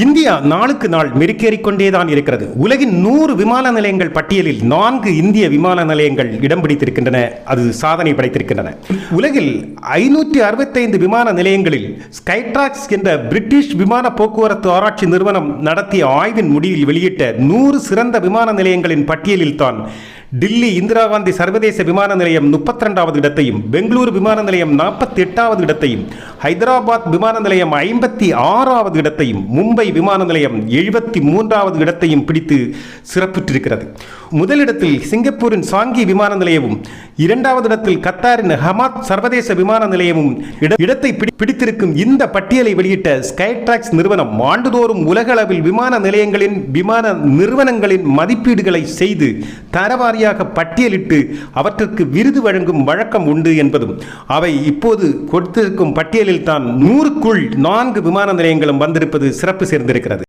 India நாளுக்கு நாள் மெருகேறிக்கொண்டேதான் இருக்கிறது. உலகின் 100 விமான நிலையங்கள் பட்டியலில் 4 இந்திய விமான நிலையங்கள் இடம் பிடித்திருக்கின்றன. அது சாதனை படைத்திருக்கின்றன. உலகில் 565 விமான நிலையங்களில் ஸ்கைட்ராக்ஸ் என்ற பிரிட்டிஷ் விமான போக்குவரத்து ஆராய்ச்சி நிறுவனம் நடத்திய ஆய்வின் முடிவில் வெளியிட்ட 100 சிறந்த விமான நிலையங்களின் பட்டியலில் தான் டில்லி இந்திரா காந்தி சர்வதேச விமான நிலையம் 32வது இடத்தையும், பெங்களூரு விமான நிலையம் 48வது இடத்தையும், ஹைதராபாத் விமான நிலையம் 56வது இடத்தையும், மும்பை விமான நிலையம் 73வது இடத்தையும் பிடித்து சிறப்புற்றிருக்கிறது. முதலிடத்தில் சிங்கப்பூரின் சாங்கி விமான நிலையமும், 2வது இடத்தில் கத்தாரின் ஹமாத் சர்வதேச விமான நிலையமும் இடத்தை பிடித்திருக்கும். இந்த பட்டியலை வெளியிட்ட ஸ்கைட்ராக்ஸ் நிறுவனம் ஆண்டுதோறும் உலக அளவில் விமான நிலையங்களின் விமான நிறுவனங்களின் மதிப்பீடுகளை செய்து தரவாரியாக பட்டியலிட்டு அவற்றுக்கு விருது வழங்கும் வழக்கம் உண்டு என்பதும், அவை இப்போது கொடுத்திருக்கும் பட்டியலில் தான் 100க்குள் 4 விமான நிலையங்களும் வந்திருப்பது சிறப்பு சேர்ந்திருக்கிறது.